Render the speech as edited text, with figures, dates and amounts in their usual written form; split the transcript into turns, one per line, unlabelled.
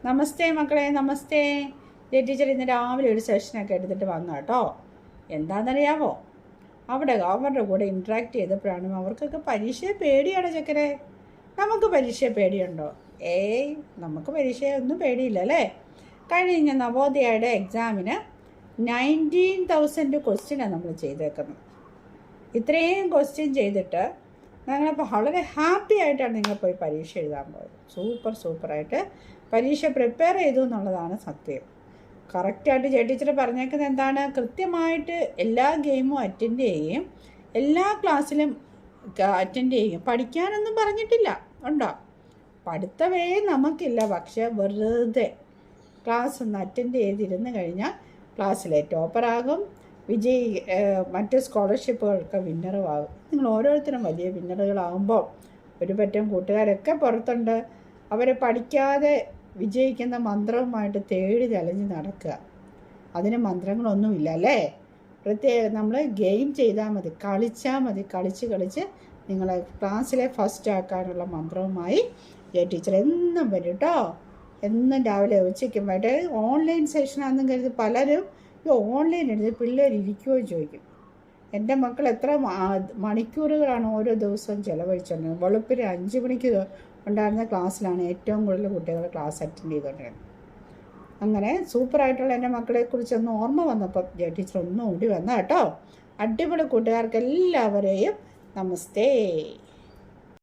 നമസ്തേ മക്കളെ, നമസ്തേ. ടീച്ചർ ഇന്ന് രാവിലെ ഒരു സെഷനൊക്കെ എടുത്തിട്ട് വന്നു കേട്ടോ. എന്താണെന്നറിയാമോ, അവരുടെ കൂടെ ഇൻട്രാക്ട് ചെയ്തപ്പോഴാണ് അവർക്കൊക്കെ പരീക്ഷയെ പേടിയാണ് ചക്കരെ. നമുക്ക് പരീക്ഷയെ പേടിയുണ്ടോ? നമുക്ക് പരീക്ഷയൊന്നും പേടിയില്ല അല്ലേ. കഴിഞ്ഞ നവോദയയുടെ എക്സാമിന് 19,000 ക്വസ്റ്റ്യനാണ് നമ്മൾ ചെയ്തേക്കുന്നത്. ഇത്രയും ക്വസ്റ്റ്യൻ ചെയ്തിട്ട് ഞങ്ങളിപ്പോൾ വളരെ ഹാപ്പി ആയിട്ടാണ് നിങ്ങൾ പോയി പരീക്ഷ എഴുതാൻ പോയത്. സൂപ്പറായിട്ട് പരീക്ഷ പ്രിപ്പയർ ചെയ്തു എന്നുള്ളതാണ് സത്യം. കറക്റ്റായിട്ട് ടീച്ചർ പറഞ്ഞേക്കുന്നത് എന്താണ്, കൃത്യമായിട്ട് എല്ലാ ഗെയിമും അറ്റൻഡ് ചെയ്യുകയും എല്ലാ ക്ലാസ്സിലും അറ്റൻഡ് ചെയ്യും. പഠിക്കാനൊന്നും പറഞ്ഞിട്ടില്ല, ഉണ്ടോ? പഠിത്തമേ നമുക്കില്ല, പക്ഷേ വെറുതെ ക്ലാസ് ഒന്ന് അറ്റൻഡ് ചെയ്തിരുന്ന് കഴിഞ്ഞാൽ ക്ലാസ്സിലെ ടോപ്പറാകും, മറ്റ് സ്കോളർഷിപ്പുകൾക്ക് വിന്നറുമാകും. നിങ്ങൾ ഓരോരുത്തരും വലിയ വിന്നറുകളാകുമ്പോൾ ഒരു പറ്റം കൂട്ടുകാരൊക്കെ പുറത്തുണ്ട്. അവരെ പഠിക്കാതെ വിജയിക്കുന്ന മന്ത്രവുമായിട്ട് തേടി തെളിഞ്ഞ് നടക്കുക. അതിന് മന്ത്രങ്ങളൊന്നുമില്ല അല്ലേ. പ്രത്യേകം നമ്മൾ ഗെയിം ചെയ്താൽ മതി, കളിച്ചാൽ മതി. കളിച്ച് നിങ്ങളെ ക്ലാസ്സിലെ ഫസ്റ്റ് ആക്കാനുള്ള മന്ത്രവുമായി ടീച്ചർ എന്നും വരും കേട്ടോ. എന്നും രാവിലെ ഉച്ചയ്ക്കും വൈകിട്ട് ഓൺലൈൻ സെഷനാണെന്നും കരുതി പലരും ഓൺലൈൻ എടുത്ത് പിള്ളേർ ഇരിക്കുകയോ ചോദിക്കും. എൻ്റെ മക്കൾ എത്ര മണിക്കൂറുകളാണ് ഓരോ ദിവസവും ചിലവഴിച്ചുകൊണ്ടിരുന്നത്. വെളുപ്പിന് 5 മണിക്ക് ഉണ്ടായിരുന്ന ക്ലാസ്സിലാണ് ഏറ്റവും കൂടുതൽ കുട്ടികൾ ക്ലാസ് അറ്റൻഡ് ചെയ്തുകൊണ്ടിരുന്നത്. അങ്ങനെ സൂപ്പറായിട്ടുള്ള എൻ്റെ മക്കളെക്കുറിച്ചൊന്ന് ഓർമ്മ വന്നപ്പോൾ ടീച്ചർ ഒന്നും കൂടി വന്ന കേട്ടോ. അടിപൊളി കൂട്ടുകാർക്ക് എല്ലാവരെയും നമസ്തേ.